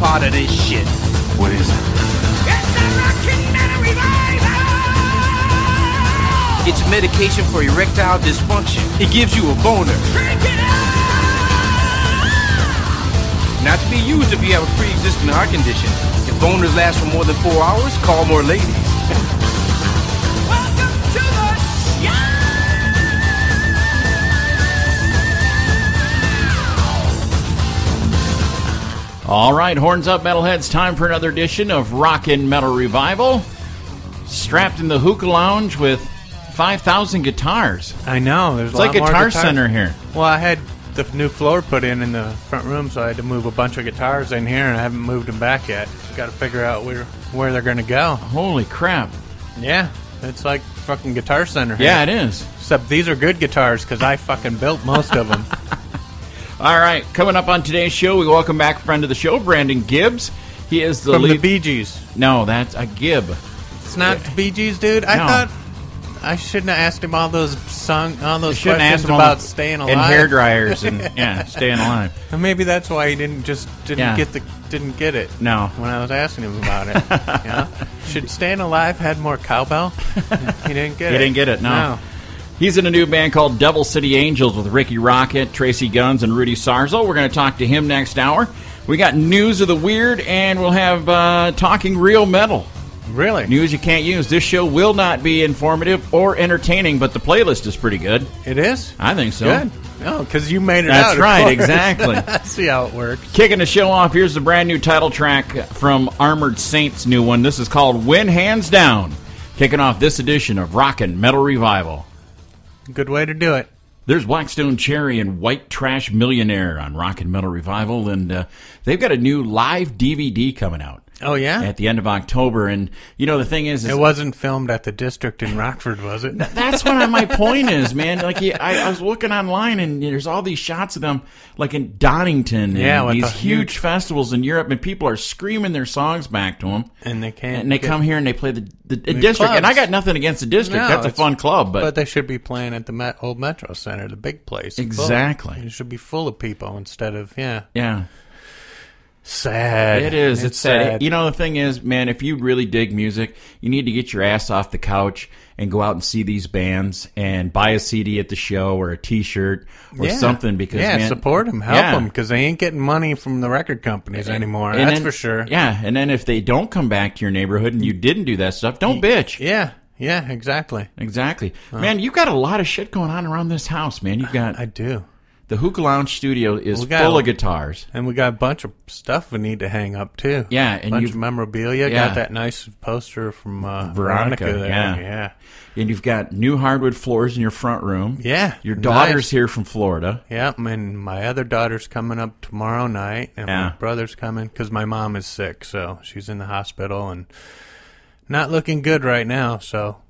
part of this shit. What is it? It's a rockin' metal revival! It's a medication for erectile dysfunction. It gives you a boner. Drink it up! Not to be used if you have a pre-existing heart condition. If boners last for more than 4 hours, call more ladies. Welcome to the show! All right, horns up, metalheads. Time for another edition of Rockin' Metal Revival. Strapped in the hookah lounge with 5,000 guitars. I know. There's It's like Guitar Center here. Well, I had the new floor put in the front room, so I had to move a bunch of guitars in here, and I haven't moved them back yet. Got to figure out where they're going to go. Holy crap. Yeah, it's like fucking Guitar Center here. Yeah, it is. Except these are good guitars, because I fucking built most of them. All right, coming up on today's show, we welcome back friend of the show, Brandon Gibbs. He is the From lead. the Bee Gees. No, that's a Gibb. It's not the Bee Gees, dude? I thought I shouldn't have asked him all those questions about staying alive. And hair dryers and, yeah, staying alive. And maybe that's why he didn't get it. No. When I was asking him about it. You know? Should Staying Alive had more cowbell? He didn't get it. He didn't get it, no. He's in a new band called Devil City Angels with Ricky Rocket, Tracy Guns, and Rudy Sarzo. We're going to talk to him next hour. We got news of the weird, and we'll have talking real metal. Really? News you can't use. This show will not be informative or entertaining, but the playlist is pretty good. It is? I think so. Good. No, because you made it That's out. That's right, exactly. I see how it works. Kicking the show off, here's the brand new title track from Armored Saint's new one. This is called Win Hands Down. Kicking off this edition of Rockin' Metal Revival. Good way to do it. There's Blackstone Cherry and White Trash Millionaire on Rockin' Metal Revival, and they've got a new live DVD coming out. Oh, yeah? At the end of October, and, you know, the thing is it wasn't filmed at the District in Rockford, was it? That's what my point is, man. Like, I was looking online, and there's all these shots of them, like in Donington, and these huge festivals in Europe, and people are screaming their songs back to them. And they can't. And they come here and they play the District. clubs. And I got nothing against the District. No, that's a fun club. But they should be playing at the old Metro Center, the big place. Exactly. It should be full of people instead of, Yeah. Sad. It is. It's sad. sad. You know, the thing is, man, if you really dig music, you need to get your ass off the couch and go out and see these bands and buy a CD at the show or a T-shirt or something. Because man, support them, help them, because they ain't getting money from the record companies anymore. That's then, for sure. Yeah, and then if they don't come back to your neighborhood and you didn't do that stuff, don't bitch. Yeah, exactly. Exactly. Man, you've got a lot of shit going on around this house, man. You've got... I do. The Hookah Lounge studio is full of guitars. And we got a bunch of stuff we need to hang up, too. Yeah. And a bunch of memorabilia. Got that nice poster from Veronica there. Yeah. And you've got new hardwood floors in your front room. Yeah. Your daughter's here from Florida. Yeah, and my other daughter's coming up tomorrow night. And my brother's coming because my mom is sick, so she's in the hospital and not looking good right now, so...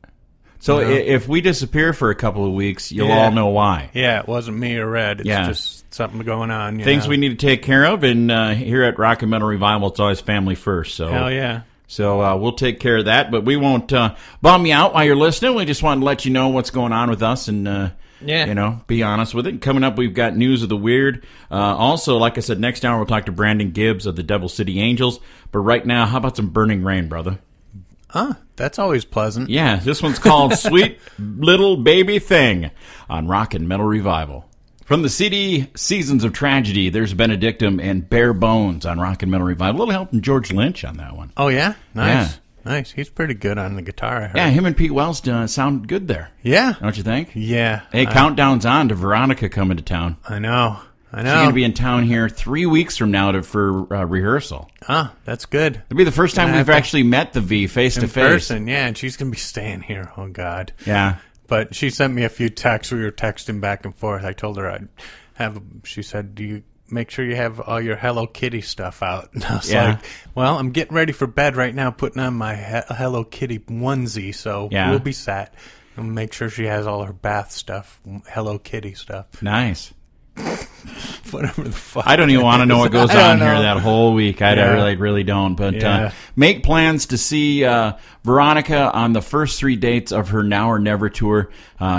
So if we disappear for a couple of weeks, you'll all know why. Yeah, it wasn't me or Red. It's just something going on. Things we need to take care of, and here at Rockin' Metal Revival, it's always family first. So hell yeah. So we'll take care of that, but we won't bum you out while you're listening. We just want to let you know what's going on with us and, you know, be honest with it. Coming up, we've got news of the weird. Also, like I said, next hour we'll talk to Brandon Gibbs of the Devil City Angels. But right now, how about some Burning Rain, brother? That's always pleasant. Yeah, this one's called Sweet Little Baby Thing on Rockin' Metal Revival. From the CD Seasons of Tragedy, there's Benedictum and Bare Bones on Rockin' Metal Revival. A little help from George Lynch on that one. Oh, yeah? Nice. Yeah. Nice. He's pretty good on the guitar, I heard. Yeah, him and Pete Wells sound good there. Yeah. Don't you think? Yeah. Hey, countdown's on to Veronica coming to town. I know. She's going to be in town here 3 weeks from now for rehearsal. That's good. It'll be the first time we've actually met the V face-to-face. In person, yeah, and she's going to be staying here. Oh, God. Yeah. But she sent me a few texts. We were texting back and forth. I told her I'd have, she said, do you make sure you have all your Hello Kitty stuff out? And I was like, well, I'm getting ready for bed right now, putting on my Hello Kitty onesie, so we'll be set. And make sure she has all her bath stuff, Hello Kitty stuff. Nice. Whatever the fuck. I don't even want to know what goes on here that whole week. I really don't. But make plans to see Veronica on the first 3 dates of her Now or Never tour.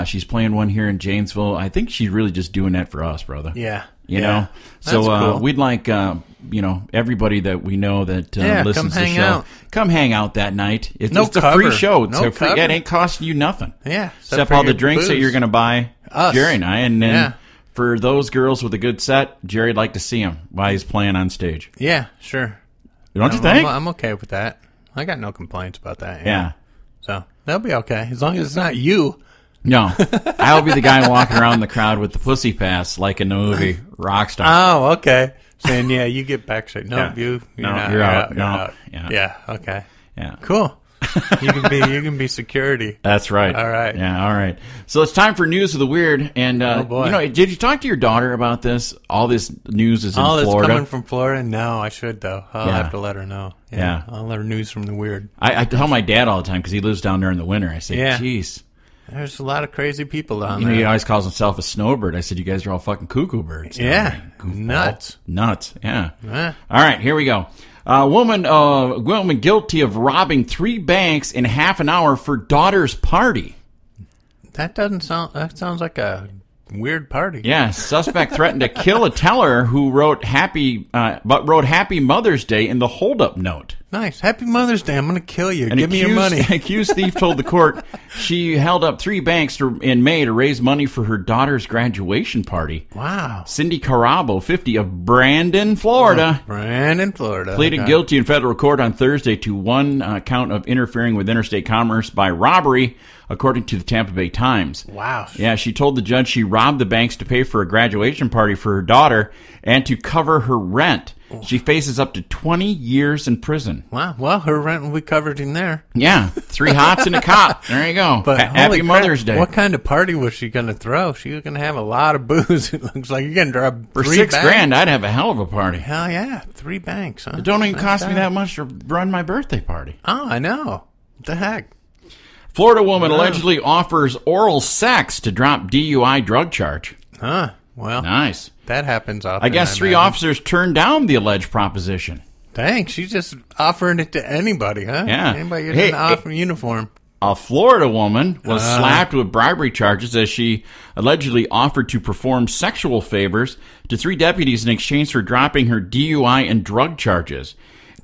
She's playing one here in Janesville. I think she's really just doing that for us, brother. Yeah. You know? So cool. we'd like, everybody that we know that listens to the show. Come hang out that night. It's a free show. It ain't costing you nothing. Yeah. Except all the drinks that you're going to buy, Jerry and I. And then for those girls with a good set, Jerry'd like to see him while he's playing on stage. Yeah, sure. Don't you think? I'm okay with that. I got no complaints about that. Yeah. So that'll be okay. As long as it's not you. No. I'll be the guy walking around the crowd with the pussy pass like in the movie Rockstar. Oh, okay. Saying, you get backstage. No, you're out. Yeah, okay. Yeah. Cool. You can be security. That's right. All right. Yeah, all right. So it's time for News of the Weird. And, oh boy. Did you talk to your daughter about this? All this news is in Florida. All this coming from Florida? No, I should, though. I'll have to let her know. Yeah. I'll let her news from the weird. I tell my dad all the time because he lives down there in the winter. I say, geez. There's a lot of crazy people down there. He always calls himself a snowbird. I said, you guys are all fucking cuckoo birds. Yeah. Nuts. Yeah. All right, here we go. A woman guilty of robbing 3 banks in half an hour for daughter's party. That sounds like a weird party. Yeah, suspect threatened to kill a teller who wrote Happy Mother's Day in the holdup note. Nice. Happy Mother's Day. I'm going to kill you. Give me your money. Accused thief told the court she held up 3 banks in May to raise money for her daughter's graduation party. Wow. Cindy Carabo, 50, of Brandon, Florida. Pleaded guilty in federal court on Thursday to 1 count of interfering with interstate commerce by robbery, according to the Tampa Bay Times. Wow. Yeah, she told the judge she robbed the banks to pay for a graduation party for her daughter and to cover her rent. She faces up to 20 years in prison. Wow. Well, her rent will be covered in there. Yeah. 3 hots and a cop. There you go. But Happy Mother's Day. What kind of party was she going to throw? She was going to have a lot of booze. It looks like you're going to drop for 3 $6,000. banks. I'd have a hell of a party. Hell yeah. 3 banks, huh? It don't even cost me that much to run my birthday party. Oh, I know. What the heck? Florida woman allegedly offers oral sex to drop DUI drug charge. Huh. Well. Nice. That happens often. I guess 3 officers turned down the alleged proposition. Dang, she's just offering it to anybody, huh? Yeah. Anybody getting off in uniform. A Florida woman was slapped with bribery charges as she allegedly offered to perform sexual favors to 3 deputies in exchange for dropping her DUI and drug charges.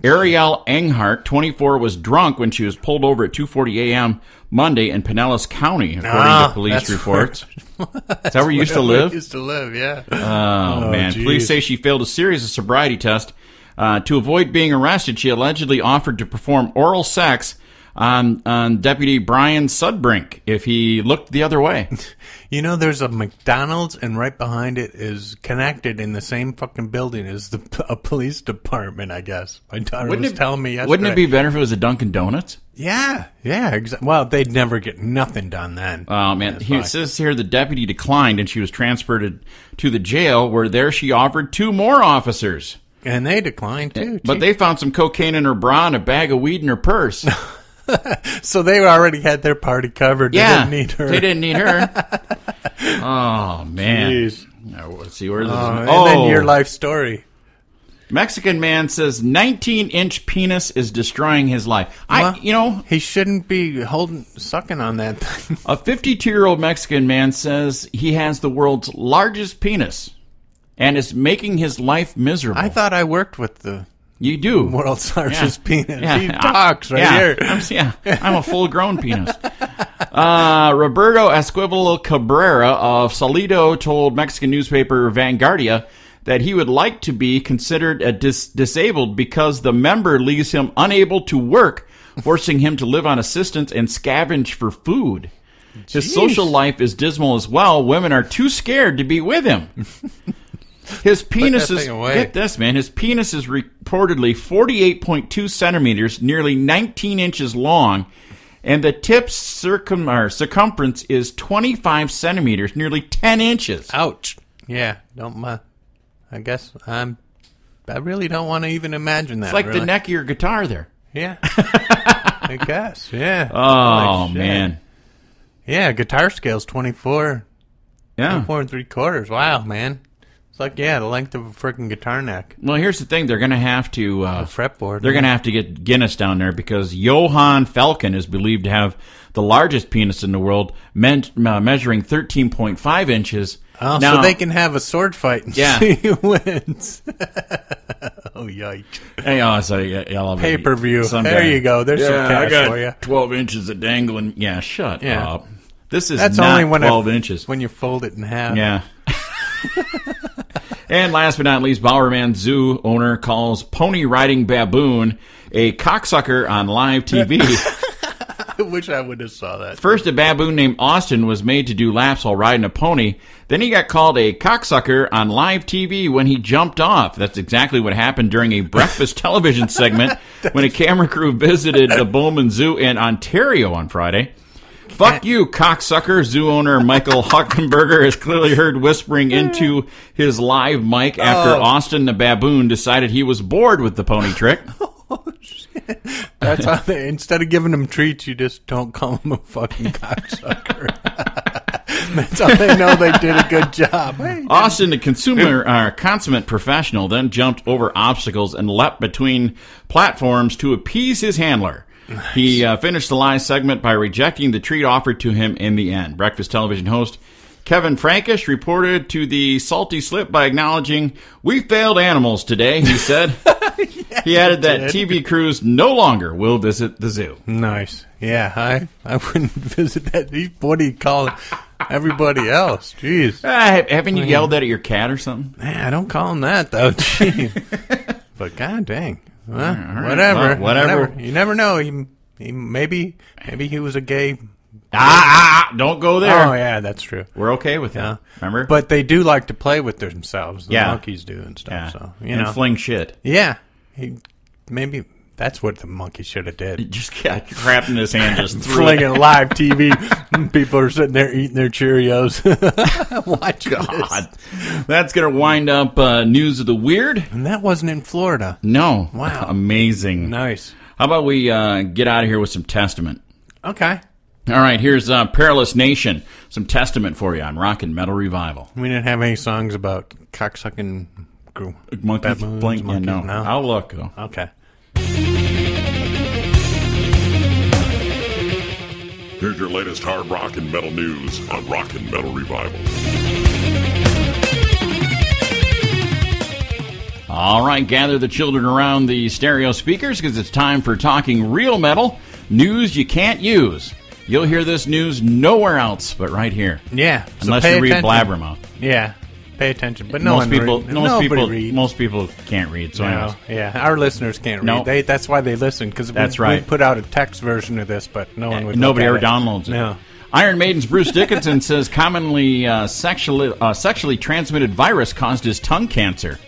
Ariel Enghart, 24, was drunk when she was pulled over at 2:40 a.m. Monday in Pinellas County, according to police reports. Is that where you used to live? Used to live, yeah. Oh, man. Geez. Police say she failed a series of sobriety tests. To avoid being arrested, she allegedly offered to perform oral sex on Deputy Brian Sudbrink if he looked the other way. You know, there's a McDonald's, and right behind it is connected in the same fucking building as a police department, I guess. My daughter was telling me yesterday. Wouldn't it be better if it was a Dunkin' Donuts? Yeah. Well, they'd never get nothing done then. Oh, man. It says here the deputy declined, and she was transferred to the jail, where there she offered 2 more officers. And they declined, too. But they found some cocaine in her bra and a bag of weed in her purse. So they already had their party covered. They didn't need her. They didn't need her. Oh, man. Jeez. Now, let's see where this is. And then your life story. Mexican man says 19-inch penis is destroying his life. He shouldn't be sucking on that thing. A 52-year-old Mexican man says he has the world's largest penis and is making his life miserable. I thought I worked with the... You do. World's largest penis. Yeah. He talks here. I'm a full-grown penis. Roberto Esquivel Cabrera of Salido told Mexican newspaper Vanguardia that he would like to be considered disabled because the member leaves him unable to work, forcing him to live on assistance and scavenge for food. Jeez. His social life is dismal as well. Women are too scared to be with him. His penis is, get this, man, his penis is reportedly 48.2 centimeters, nearly 19 inches long, and the tip's circumference is 25 centimeters, nearly 10 inches. Ouch. Yeah, I guess I really don't want to even imagine that. It's like the neck of your guitar there. Yeah. I guess, yeah. Oh, man. Yeah, guitar scale's 24. Yeah. 24 3/4. Wow, man. It's like, the length of a freaking guitar neck. Well, here's the thing. They're going to have to... a fretboard. They're going to have to get Guinness down there because Johann Falcon is believed to have the largest penis in the world, measuring 13.5 inches Oh, now, so they can have a sword fight and see who wins. Oh, yikes. Hey, I love pay-per-view. There you go. There's some cash for you. 12 inches of dangling. Yeah, shut up. That's not only when 12 inches. When you fold it in half. Yeah. And last but not least, Bowerman Zoo owner calls pony riding baboon a cocksucker on live TV. I wish I would have saw that. First, a baboon named Austin was made to do laps while riding a pony. Then he got called a cocksucker on live TV when he jumped off. That's exactly what happened during a breakfast television segment when a camera crew visited the Bowman Zoo in Ontario on Friday. Fuck you, cocksucker, zoo owner Michael Huckenberger has clearly heard whispering into his live mic after Austin the baboon decided he was bored with the pony trick. Oh, shit. That's how they, instead of giving him treats, you just don't call him a fucking cocksucker. That's how they know they did a good job. Hey, Austin, the consummate professional, then jumped over obstacles and leapt between platforms to appease his handler. Nice. He finished the live segment by rejecting the treat offered to him in the end. Breakfast television host Kevin Frankish reported to the Salty Slip by acknowledging, "We failed animals today," he said. He added that TV crews no longer will visit the zoo. Nice. Yeah, I wouldn't visit that. What do you call everybody else? Jeez. Haven't you yelled at your cat or something? I don't call him that, though. But god dang. Well, right. Whatever. You never know. He maybe he was a gay. Don't go there. Oh yeah, that's true. We're okay with that. Remember? But they do like to play with themselves. The monkeys do and stuff. Yeah. So and fling shit. Yeah. Maybe that's what the monkey should have did. He just got crap in his hand, just flinging live TV. People are sitting there eating their Cheerios. Watch God. This. That's going to wind up News of the Weird. And that wasn't in Florida. No. Wow. Amazing. Nice. How about we get out of here with some Testament? Okay. All right, here's Perilous Nation. Some Testament for you on Rock and Metal Revival. We didn't have any songs about cocksucking monkeys. No. I'll look, though. Okay. Here's your latest hard rock and metal news on Rock and Metal Revival. All right, gather the children around the stereo speakers because it's time for Talking Real Metal, news you can't use. You'll hear this news nowhere else but right here. Yeah. Unless you read Blabbermouth. Yeah. Pay attention. But most people can't read. So yeah, our listeners can't read. Nope. That's why they listen, because we put out a text version of this, but nobody ever downloads it. No. Iron Maiden's Bruce Dickinson says commonly sexually transmitted virus caused his tongue cancer.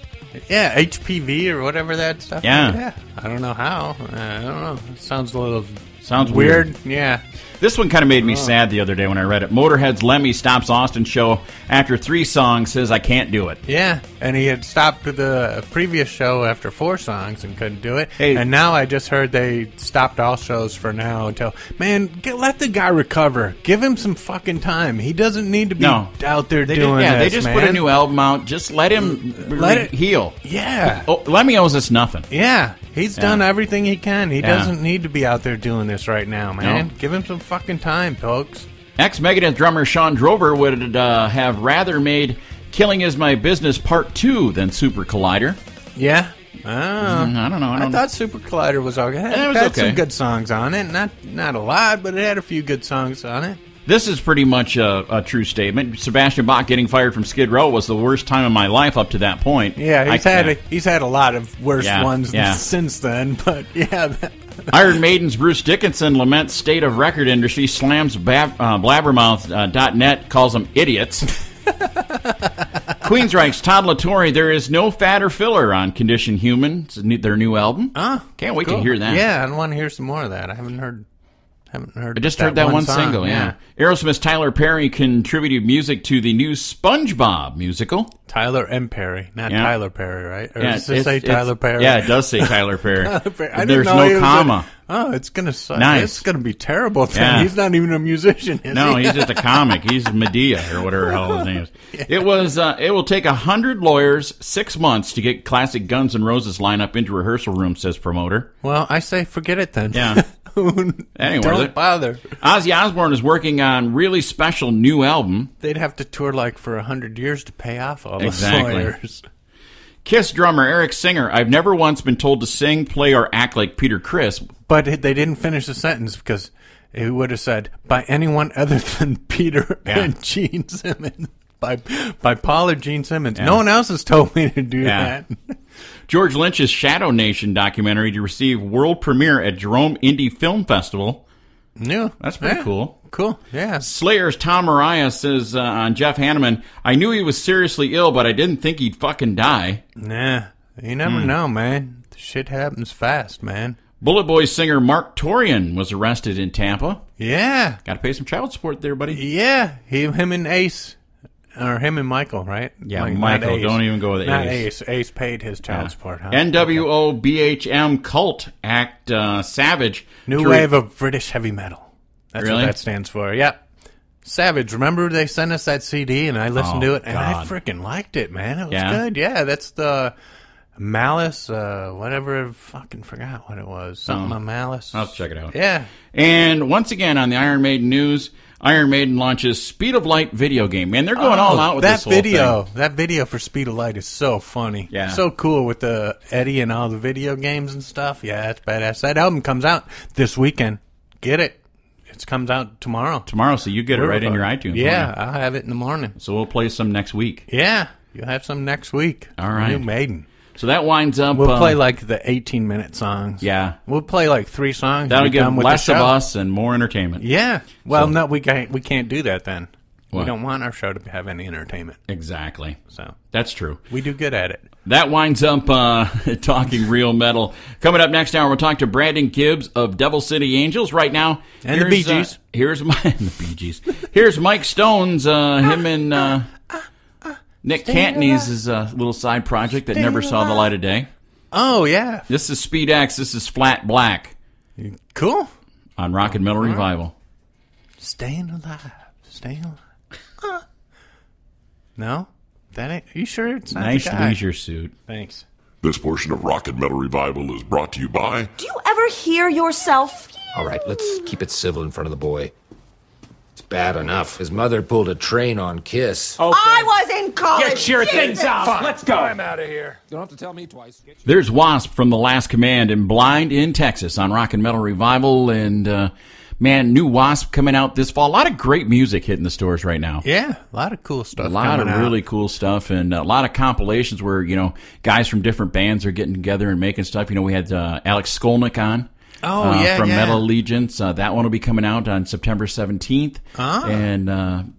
Yeah, HPV or whatever that stuff. Yeah. I don't know how. I don't know. It sounds a little weird. Yeah. This one kind of made me sad the other day when I read it. Motorhead's Lemmy stops Austin's show after 3 songs, says, "I can't do it." Yeah, and he had stopped the previous show after 4 songs and couldn't do it. Hey. And now I just heard they stopped all shows for now until, let the guy recover. Give him some fucking time. He doesn't need to be out there doing this, they just put a new album out. Just let him heal. Yeah. Lemmy owes us nothing. Yeah. He's done everything he can. He doesn't need to be out there doing this right now, man. No. Give him some fucking time, folks. Ex-Megadeth drummer Sean Drover would have rather made Killing Is My Business Part 2 than Super Collider. Yeah? I don't know. I thought Super Collider was okay. It had some good songs on it. Not a lot, but it had a few good songs on it. This is pretty much a true statement. Sebastian Bach getting fired from Skid Row was the worst time of my life up to that point. Yeah, he's had a lot of worse ones since then, but yeah. Iron Maiden's Bruce Dickinson laments state of record industry, slams blabbermouth.net, calls them idiots. Queensryche's Todd La Torre, there is no fat or filler on Condition Human, it's their new album. Can't wait to hear that. Yeah, I want to hear some more of that. I haven't heard. I just heard that one single, yeah. Aerosmith's Tyler Perry contributed music to the new SpongeBob musical. Tyler M. Perry, not Tyler Perry, right? Or does it say Tyler Perry? Yeah, it does say Tyler Perry. There's no comma. It's going to suck. Nice. It's going to be terrible. Yeah. He's not even a musician, is he? He's just a comic. He's Medea or whatever the hell his name is. Yeah. It will take 100 lawyers 6 months to get classic Guns N' Roses lineup into rehearsal room, says promoter. Well, I say forget it then. Yeah. Anyway, don't bother. Ozzy Osbourne is working on really special new album. They'd have to tour like for 100 years to pay off all the Exactly. lawyers. Kiss drummer Eric Singer. I've never once been told to sing, play, or act like Peter Criss. But they didn't finish the sentence because it would have said, by anyone other than Peter and Gene Simmons. By Paul or Gene Simmons. Yeah. No one else has told me to do that. George Lynch's Shadow Nation documentary to receive world premiere at Jerome Indie Film Festival. Yeah. That's pretty cool. Cool, yeah. Slayer's Tom Araya says on Jeff Hanneman, I knew he was seriously ill, but I didn't think he'd fucking die. Nah, you never know, man. Shit happens fast, man. Bullet Boys singer Mark Torian was arrested in Tampa. Yeah. Got to pay some child support there, buddy. Yeah, him and Ace. Or him and Michael, right? Yeah, like, Michael. Don't even go with Ace. Not Ace. Ace paid his child support, huh? NWO BHM Cult Act Savage. New Wave of British Heavy Metal. That's really? What that stands for. Yep. Savage. Remember they sent us that CD and I listened to it and I freaking liked it, man. It was good. Yeah, that's the Malice, whatever. Fucking forgot what it was. Something on Malice. I'll check it out. Yeah. And once again on the Iron Maiden news, Iron Maiden launches Speed of Light video game. Man, they're going all out with this whole thing. That video for Speed of Light is so funny. Yeah. So cool with the Eddie and all the video games and stuff. Yeah, it's badass. That album comes out this weekend. Get it. It comes out tomorrow. So you get it right in your iTunes. Yeah, I'll have it in the morning. So we'll play some next week. Yeah, you'll have some next week. All right. New Maiden. So that winds up... We'll play like the 18-minute songs. Yeah. We'll play like 3 songs. That'll give less of us and more entertainment. Yeah. Well, no, we can't do that then. What? We don't want our show to have any entertainment. Exactly. So that's true. We do good at it. That winds up talking real metal. Coming up next hour, we'll talk to Brandon Gibbs of Devil City Angels. Right now, and the Bee Gees. The Bee Gees. Here's Mike Stone's. Him and Nick Cantony's is a little side project that never saw the light of day. Oh yeah. This is Speed X. This is Flat Black. Cool. On Rockin' Metal Revival. Staying alive. Staying alive. No? That ain't... You sure it's not nice the guy? leisure suit. Thanks. This portion of Rockin' Metal Revival is brought to you by... Do you ever hear yourself? All right, let's keep it civil in front of the boy. It's bad enough. His mother pulled a train on Kiss. Okay. I was in college. Get your things out. Fine. Let's go. I'm out of here. You don't have to tell me twice. There's Wasp from The Last Command and Blind in Texas on Rockin' Metal Revival. And, man, new Wasp coming out this fall. A lot of great music hitting the stores right now. Yeah, a lot of cool stuff. A lot of really cool stuff, and a lot of compilations where, guys from different bands are getting together and making stuff. We had Alex Skolnick on. From Metal Allegiance. That one will be coming out on September 17th. And,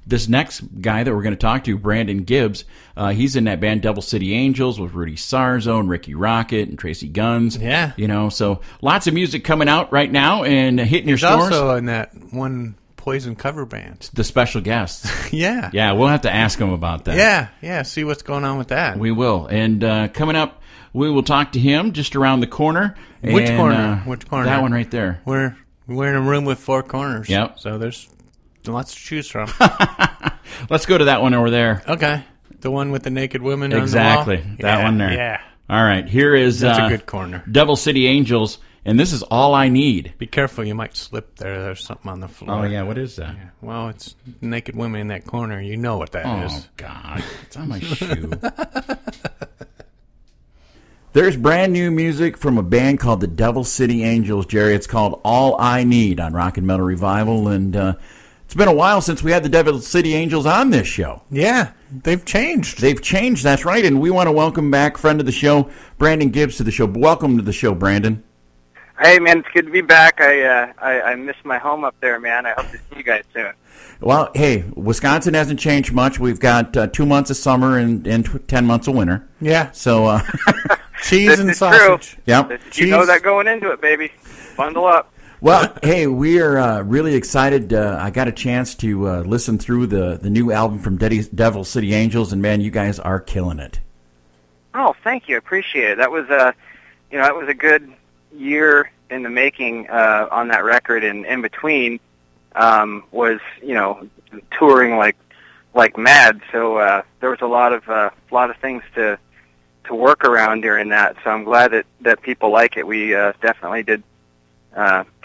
this next guy that we're going to talk to, Brandon Gibbs, he's in that band Devil City Angels with Rudy Sarzo and Ricky Rocket and Tracy Guns. Yeah. So lots of music coming out right now and hitting your stores. He's also in that one Poison cover band. The special guests. Yeah. Yeah, we'll have to ask him about that. Yeah, see what's going on with that. We will. And coming up, we will talk to him just around the corner. Which corner? Which corner? That one right there. We're in a room with 4 corners. Yep. So there's lots to choose from. Let's go to that one over there. Okay. The one with the naked women exactly. on the wall? That one there. Yeah. All right. Here is that's a good corner. Devil City Angels, and this is All I Need. Be careful. You might slip there. There's something on the floor. Oh, yeah. What is that? Yeah. Well, it's naked women in that corner. You know what that is. Oh, God. It's on my shoe. There's brand new music from a band called the Devil City Angels, Jerry. It's called All I Need on Rockin' Metal Revival, and it's been a while since we had the Devil City Angels on this show. Yeah, they've changed. They've changed, that's right, and we want to welcome back friend of the show, Brandon Gibbs, to the show. Welcome to the show, Brandon. Hey, man, it's good to be back. I miss my home up there, man. I hope to see you guys soon. Well, hey, Wisconsin hasn't changed much. We've got 2 months of summer and 10 months of winter. Yeah. So... cheese and sausage. True. Yep. You know that going into it, baby. Bundle up. Well, hey, we are really excited. I got a chance to listen through the new album from Devil City Angels, and man, you guys are killing it. Oh, thank you. I appreciate it. That was it was a good year in the making on that record, and in between was touring like mad. So there was a lot of things to work around during that. So I'm glad that people like it. We definitely did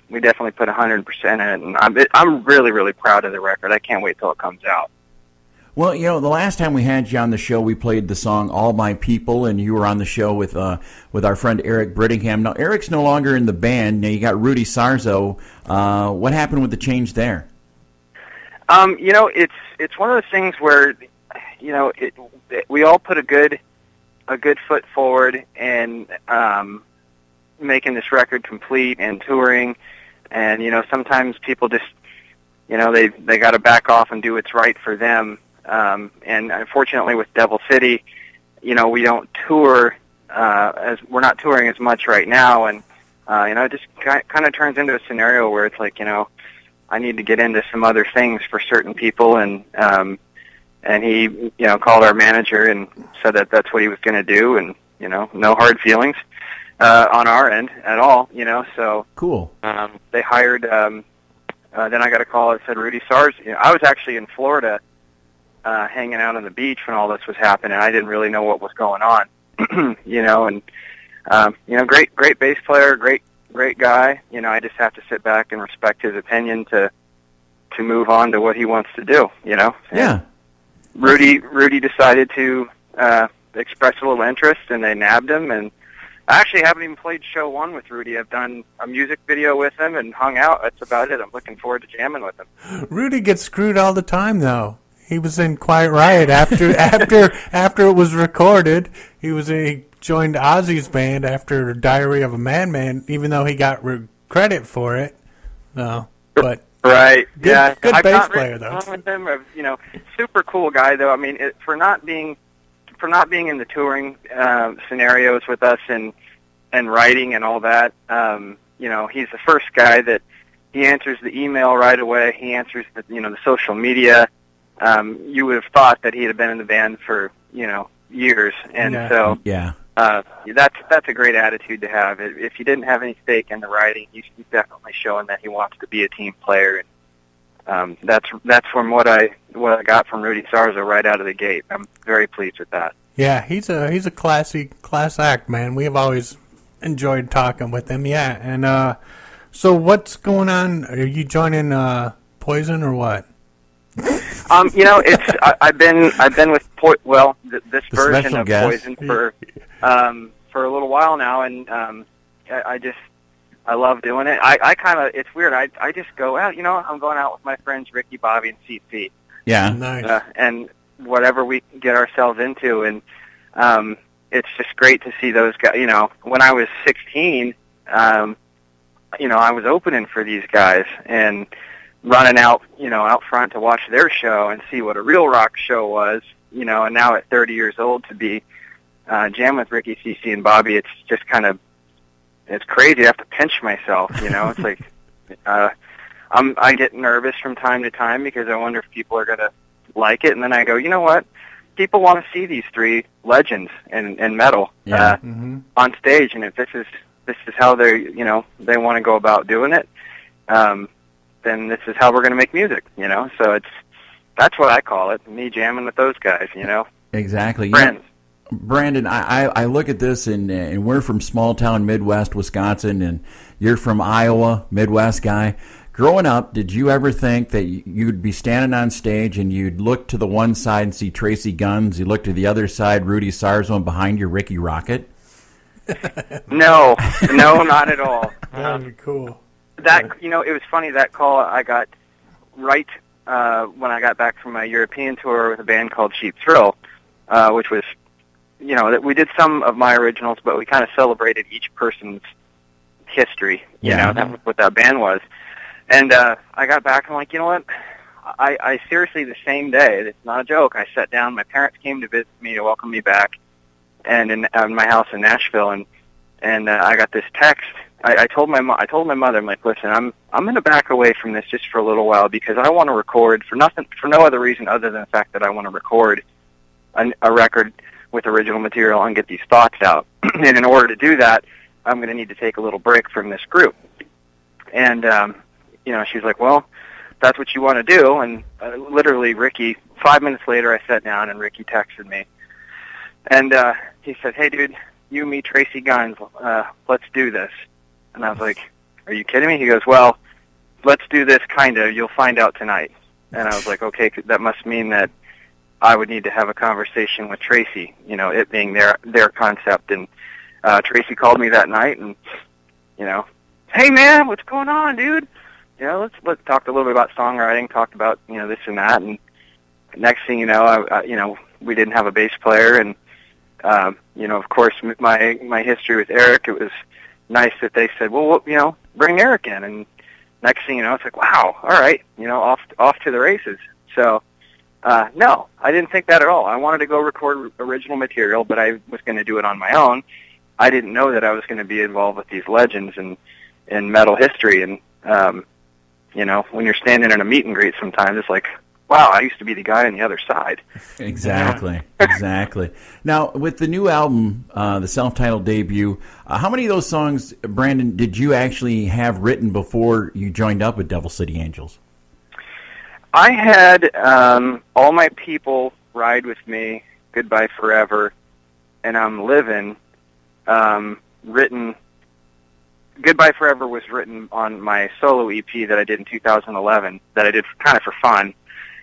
we definitely put 100% in it, and I'm really, really proud of the record. I can't wait till it comes out. Well, you know, the last time we had you on the show, we played the song "All My People," and you were on the show with our friend Eric Brittingham. Now, Eric's no longer in the band. Now, you got Rudy Sarzo. What happened with the change there? You know, it's one of those things where, you know, we all put a good foot forward in making this record complete and touring, and you know, sometimes people just, you know, they got to back off and do what's right for them. And unfortunately, with Devil City, you know, we don't tour as we're not touring as much right now, and you know, it just kind of turns into a scenario where it's like, you know, I need to get into some other things for certain people, and he, you know, called our manager and said that that's what he was going to do, and you know, no hard feelings on our end at all, you know. So cool. They hired. Then I got a call that said Rudy Sars. You know, I was actually in Florida, hanging out on the beach when all this was happening. I didn't really know what was going on, you know, and you know, great bass player, great guy. You know, I just have to sit back and respect his opinion to move on to what he wants to do, you know. Yeah. And Rudy decided to express a little interest, and they nabbed him, and I actually haven't even played show one with Rudy. I've done a music video with him and hung out. That's about it. I'm looking forward to jamming with him. Rudy gets screwed all the time, though. He was in Quiet Riot after it was recorded. He joined Ozzy's band after Diary of a Madman, even though he got credit for it. No, but right, good I've bass not player really though. with him, you know, super cool guy though. I mean, for not being in the touring scenarios with us and writing and all that, you know, he's the first guy that he answers the email right away. He answers the social media. You would have thought that he had been in the band for, you know, years, and so that's a great attitude to have. If he didn't have any stake in the writing, he's definitely showing that he wants to be a team player. And that's from what I got from Rudy Sarzo right out of the gate. I'm very pleased with that. Yeah, he's a class act, man. We have always enjoyed talking with him. Yeah, and so what's going on? Are you joining Poison or what? You know, I've been with this version of Poison for a little while now, and I love doing it. I kind of, it's weird. I just go out. You know, I'm going out with my friends Ricky, Bobby, and CC. Yeah, nice. And whatever we get ourselves into, and it's just great to see those guys. You know, when I was 16, you know, I was opening for these guys and running out, you know, out front to watch their show and see what a real rock show was, you know. And now at 30 years old to be jamming with Ricky, CC, and Bobby, it's just kind of, it's crazy. I have to pinch myself, you know. It's like I get nervous from time to time because I wonder if people are gonna like it, and then I go, you know what? People want to see these three legends in metal on stage, and if this is how they, you know, they want to go about doing it, then this is how we're going to make music, you know. So that's what I call it, me jamming with those guys, you know. Exactly. Friends. Yeah. Brandon, I look at this, and we're from small town Midwest Wisconsin, and you're from Iowa, Midwest guy. Growing up, did you ever think that you'd be standing on stage and you'd look to the one side and see Tracy Guns, you look to the other side, Rudy Sarzo, and behind you, Ricky Rocket? No, not at all. That would be cool. That, you know, it was funny, that call I got right when I got back from my European tour with a band called Cheap Thrill, which was, you know, that we did some of my originals, but we kind of celebrated each person's history. You know, that was what that band was. And I got back and I'm like, you know what? I seriously, the same day, it's not a joke, I sat down, my parents came to visit me to welcome me back, and in my house in Nashville, and I got this text. I told my mother, I'm like, listen, I'm going to back away from this just for a little while because I want to record for no other reason other than the fact that I want to record a record with original material and get these thoughts out. And in order to do that, I'm going to need to take a little break from this group. And you know, she's like, well, that's what you want to do. And literally, Ricky, 5 minutes later, I sat down and Ricky texted me, and he said, hey, dude, you, me, Tracy Guns, let's do this. And I was like, are you kidding me? He goes, well, let's do this kind of. You'll find out tonight. And I was like, okay, that must mean that I would need to have a conversation with Tracy, you know, it being their concept. And Tracy called me that night and, you know, hey, man, what's going on, dude? You know, let's talk a little bit about songwriting, talked about, you know, this and that. And next thing you know, I you know, we didn't have a bass player. And, you know, of course, my history with Eric, it was nice that they said, well, you know, bring Eric in. And next thing you know, it's like, wow, all right, you know, off to the races. So, no, I didn't think that at all. I wanted to go record original material, but I was going to do it on my own. I didn't know that I was going to be involved with these legends in metal history. And, you know, when you're standing in a meet and greet sometimes, it's like, wow, I used to be the guy on the other side. Exactly, exactly. Now, with the new album, the self-titled debut, how many of those songs, Brandon, did you actually have written before you joined up with Devil City Angels? I had All My People, Ride With Me, Goodbye Forever, and I'm Living, written. Goodbye Forever was written on my solo EP that I did in 2011, that I did kind of for fun.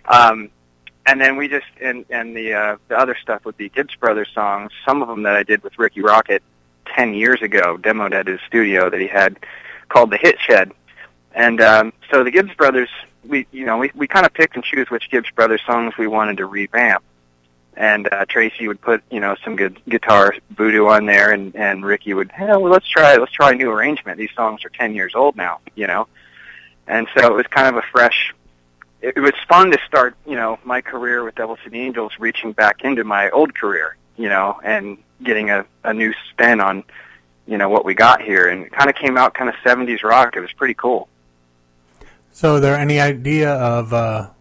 And then we just, and the other stuff would be Gibbs Brothers songs, some of them that I did with Ricky Rocket 10 years ago, demoed at his studio that he had called The Hit Shed. And so the Gibbs Brothers, we kind of picked and choose which Gibbs Brothers songs we wanted to revamp. And Tracy would put, you know, some good guitar voodoo on there, and Ricky would, hey, well, let's try a new arrangement. These songs are 10 years old now, you know. And so it was kind of a fresh. It was fun to start, you know, my career with Devil City Angels, reaching back into my old career, you know, and getting a new spin on, you know, what we got here. And it kind of came out kind of 70s rock. It was pretty cool. So are there any idea of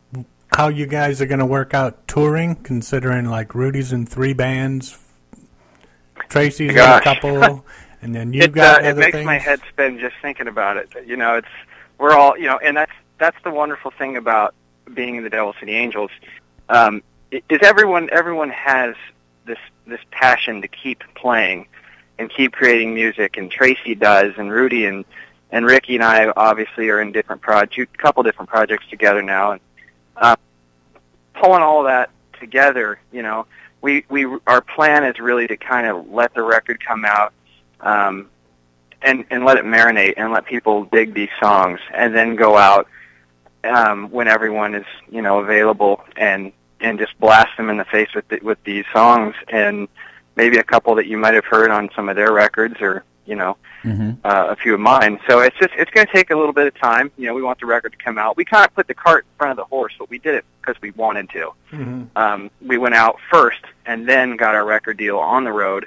how you guys are going to work out touring, considering like Rudy's in 3 bands, Tracy's in a couple, and then you've got other things? It makes my head spin just thinking about it. You know, we're all, you know, and that's the wonderful thing about being in the Devil City Angels. Is everyone has this passion to keep playing and keep creating music, and Tracy does, and Rudy and Ricky and I obviously are in a couple different projects together now, and pulling all that together, you know, our plan is really to kind of let the record come out, and let it marinate and let people dig these songs, and then go out when everyone is, you know, available, and just blast them in the face with these songs, and maybe a couple that you might have heard on some of their records, or, you know, a few of mine. So it's going to take a little bit of time. You know, we want the record to come out. We kind of put the cart in front of the horse, but we did it because we wanted to. We went out first and then got our record deal on the road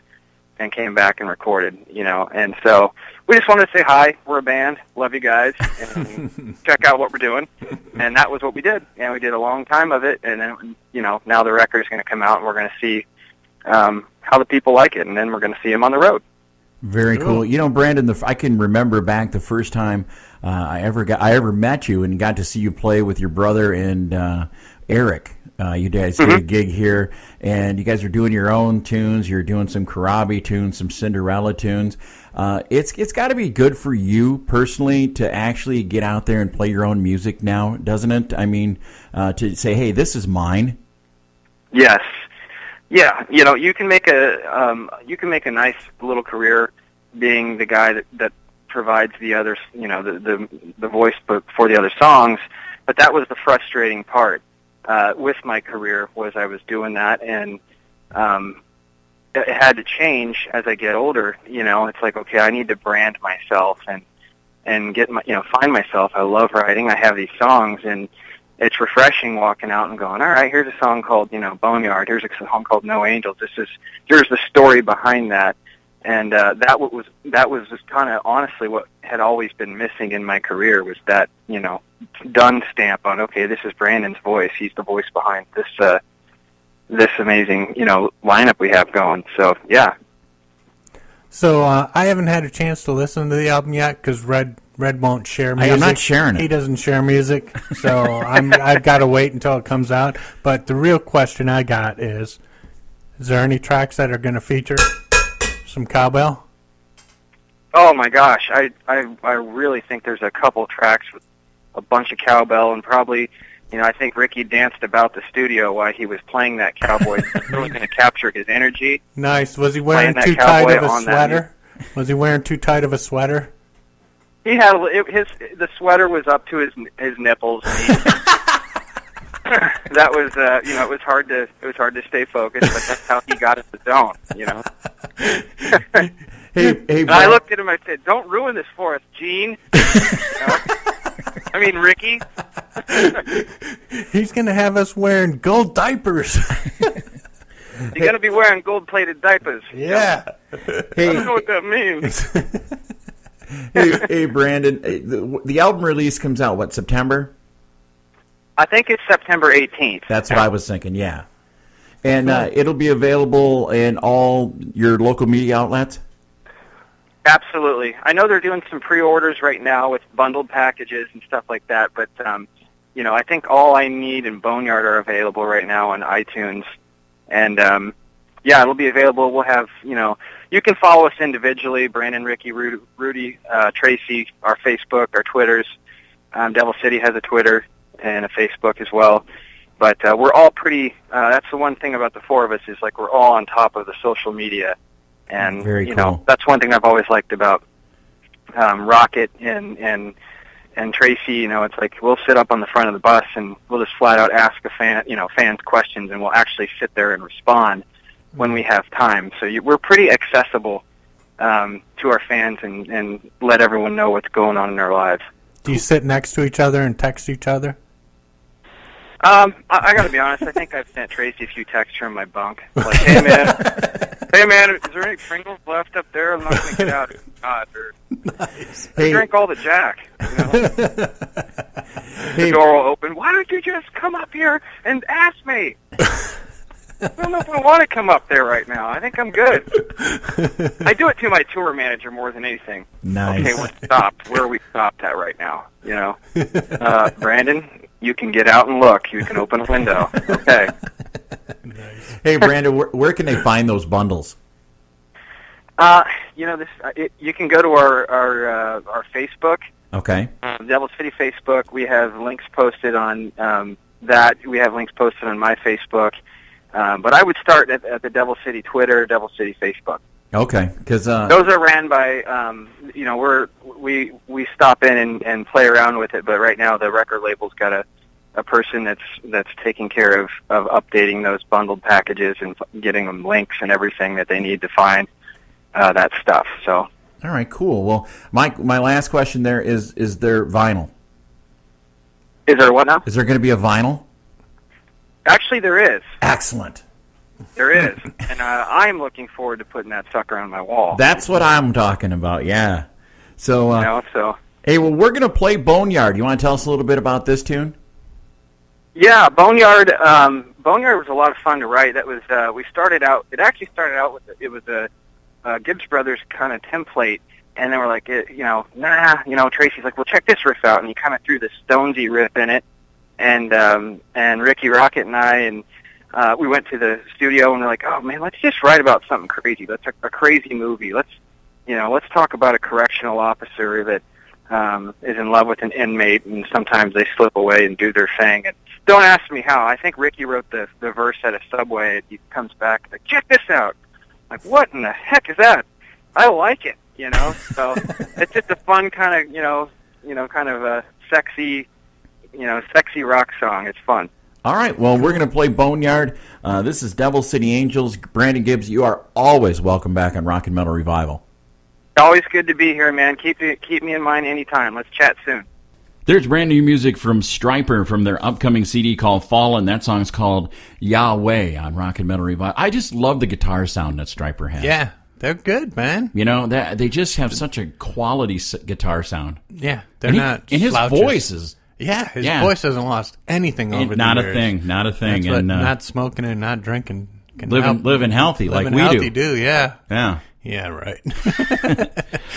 and came back and recorded, you know. And so we just wanted to say hi. We're a band. Love you guys. And check out what we're doing. And that was what we did. And we did a long time of it. And then, you know, now the record is going to come out, and we're going to see how the people like it. And then we're going to see them on the road. Very cool. You know, Brandon, I can remember back the first time I ever met you and got to see you play with your brother and Eric. You guys did a gig here, and you guys are doing your own tunes. You're doing some Karabi tunes, some Cinderella tunes. It's got to be good for you personally to actually get out there and play your own music now, doesn't it? I mean, to say, hey, this is mine. Yes. Yeah, you know, you can make a nice little career being the guy that provides the other, you know, the voice for the other songs. But that was the frustrating part with my career, was I was doing that, and it had to change as I get older. You know, it's like, okay, I need to brand myself and get my, you know, find myself. I love writing. I have these songs, and it's refreshing walking out and going, all right, here's a song called, you know, Boneyard. Here's a song called No Angels. Here's the story behind that. And that was just kind of honestly what had always been missing in my career, was that, you know, done stamp on, okay, this is Brandon's voice. He's the voice behind this amazing, you know, lineup we have going. So, yeah. So I haven't had a chance to listen to the album yet because Red won't share music. I'm not sharing it. He doesn't share music, so I've got to wait until it comes out. But the real question I got is there any tracks that are going to feature some cowbell? Oh my gosh, I really think there's a couple tracks with a bunch of cowbell, and probably, I think Ricky danced about the studio while he was playing that cowboy. Really going to capture his energy. Nice. Was he wearing too tight of a sweater? Was he wearing too tight of a sweater? He had the sweater was up to his nipples. And that was it was hard to stay focused, but that's how he got in the zone. Hey, I looked at him. I said, "Don't ruin this for us, Gene." I mean, Ricky. He's gonna have us wearing gold diapers. You're gonna be wearing gold-plated diapers. Yeah. Hey, I don't know what that means. hey, Brandon. The album release comes out what, September? I think it's September 18th. That's what I was thinking. Yeah, and it'll be available in all your local media outlets. Absolutely. I know they're doing some pre-orders right now with bundled packages and stuff like that, but I think All I Need and Boneyard are available right now on iTunes. And it'll be available. We'll have, you can follow us individually, Brandon, Ricky, Rudy, Tracy, our Facebook, our Twitters. Devil City has a Twitter and a Facebook as well. But we're all pretty, that's the one thing about the four of us is like we're all on top of the social media. And, very cool. That's one thing I've always liked about Rocket and Tracy. It's like we'll sit up on the front of the bus and we'll just flat out ask fans questions, and we'll actually sit there and respond when we have time. So we're pretty accessible to our fans and let everyone know what's going on in their lives. Do you sit next to each other and text each other? I got to be honest. I think I've sent Tracy a few texts from my bunk. Like, hey man, is there any Pringles left up there? I'm not going to get out. Nice. Drink all the Jack. The door will open. Why don't you just come up here and ask me? I don't know if I want to come up there right now. I think I'm good. I do it to my tour manager more than anything. Nice. Okay, we're stopped. Where are we stopped at right now? Brandon, you can get out and look. You can open a window. Okay. Nice. Hey, Brandon, where can they find those bundles? You can go to our Facebook. Okay. Devil City Facebook. We have links posted on that. We have links posted on my Facebook. But I would start at the Devil City Twitter, Devil City Facebook. Okay, because those are ran by we stop in and play around with it. But right now the record label's got a person that's taking care of updating those bundled packages and getting them links and everything that they need to find that stuff. So. All right, cool. Well, my last question there is there vinyl? Is there what now? Is there going to be a vinyl? Actually, there is. Excellent. There is, and I'm looking forward to putting that sucker on my wall. That's what I'm talking about. Yeah. So. Hey, well, we're going to play Boneyard. You want to tell us a little bit about this tune? Yeah, Boneyard. Boneyard was a lot of fun to write. That was we started out. It actually started out with it was a Gibbs Brothers kind of template, and then we're like, Tracy's like, well, check this riff out, and he kind of threw this Stonesy riff in it, and Ricky Rocket and I, and we went to the studio, and we're like, oh man, let's just write about something crazy. Let's a crazy movie. Let's talk about a correctional officer that is in love with an inmate, and sometimes they slip away and do their thing. And don't ask me how. I think Ricky wrote the verse at a Subway. He comes back like, check this out. Like, what in the heck is that? I like it, So it's just a fun kind of, kind of a sexy rock song. It's fun. All right. Well, we're going to play Boneyard. This is Devil City Angels. Brandon Gibbs, you are always welcome back on Rock and Metal Revival. Always good to be here, man. Keep me in mind anytime. Let's chat soon. There's brand new music from Stryper from their upcoming CD called Fallen. That song's called Yahweh on Rock and Metal Revival. I just love the guitar sound that Stryper has. Yeah, they're good, man. They just have such a quality guitar sound. Yeah, they're not. And his voice is. Yeah, his voice hasn't lost anything over the years. Not a thing. That's what not smoking and not drinking can living healthy like we do. Yeah. Yeah. Yeah, right.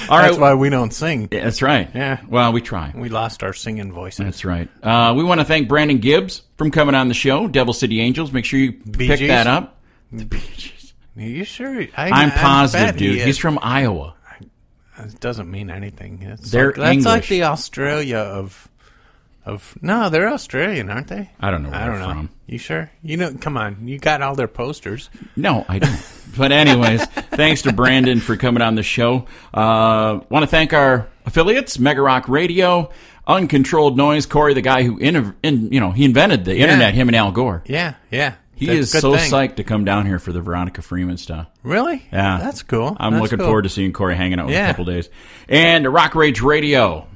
All right. That's why we don't sing. Yeah, that's right. Yeah. Well, we try. We lost our singing voices. That's right. We want to thank Brandon Gibbs from coming on the show, Devil City Angels. Make sure you pick that up. The Bee Gees. Are you sure? I'm positive, dude. He's from Iowa. It doesn't mean anything. They're that's English. like the Australia of. No, they're Australian, aren't they? I don't know where they're from. You sure? Come on. You got all their posters. No, I don't. But anyways, thanks to Brandon for coming on the show. Want to thank our affiliates, Mega Rock Radio, Uncontrolled Noise, Corey, the guy who he invented the internet, him and Al Gore. Yeah. He is so psyched to come down here for the Veronica Freeman stuff. Really? Yeah. That's cool. I'm looking forward to seeing Corey hanging out with a couple days. And Rock Rage Radio,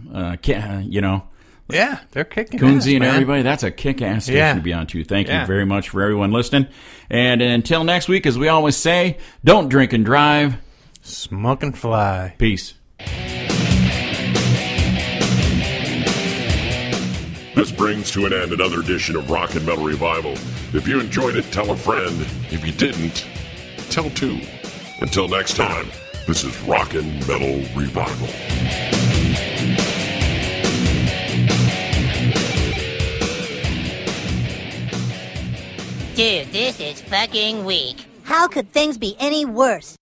Yeah, they're kicking Coonsy ass, and man. everybody. That's a kick-ass station to be on, too. Thank you very much for everyone listening. And until next week, as we always say, don't drink and drive. Smoke and fly. Peace. This brings to an end another edition of Rock and Metal Revival. If you enjoyed it, tell a friend. If you didn't, tell two. Until next time, this is Rock and Metal Revival. Dude, this is fucking weak. How could things be any worse?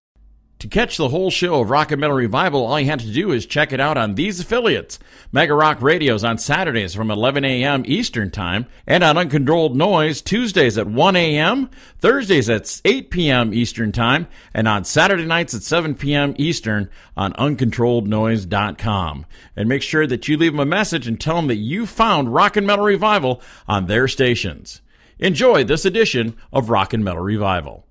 To catch the whole show of Rock and Metal Revival, all you have to do is check it out on these affiliates. Mega Rock Radio's on Saturdays from 11 a.m. Eastern Time, and on Uncontrolled Noise Tuesdays at 1 a.m., Thursdays at 8 p.m. Eastern Time, and on Saturday nights at 7 p.m. Eastern on UncontrolledNoise.com. And make sure that you leave them a message and tell them that you found Rock and Metal Revival on their stations. Enjoy this edition of Rock and Metal Revival.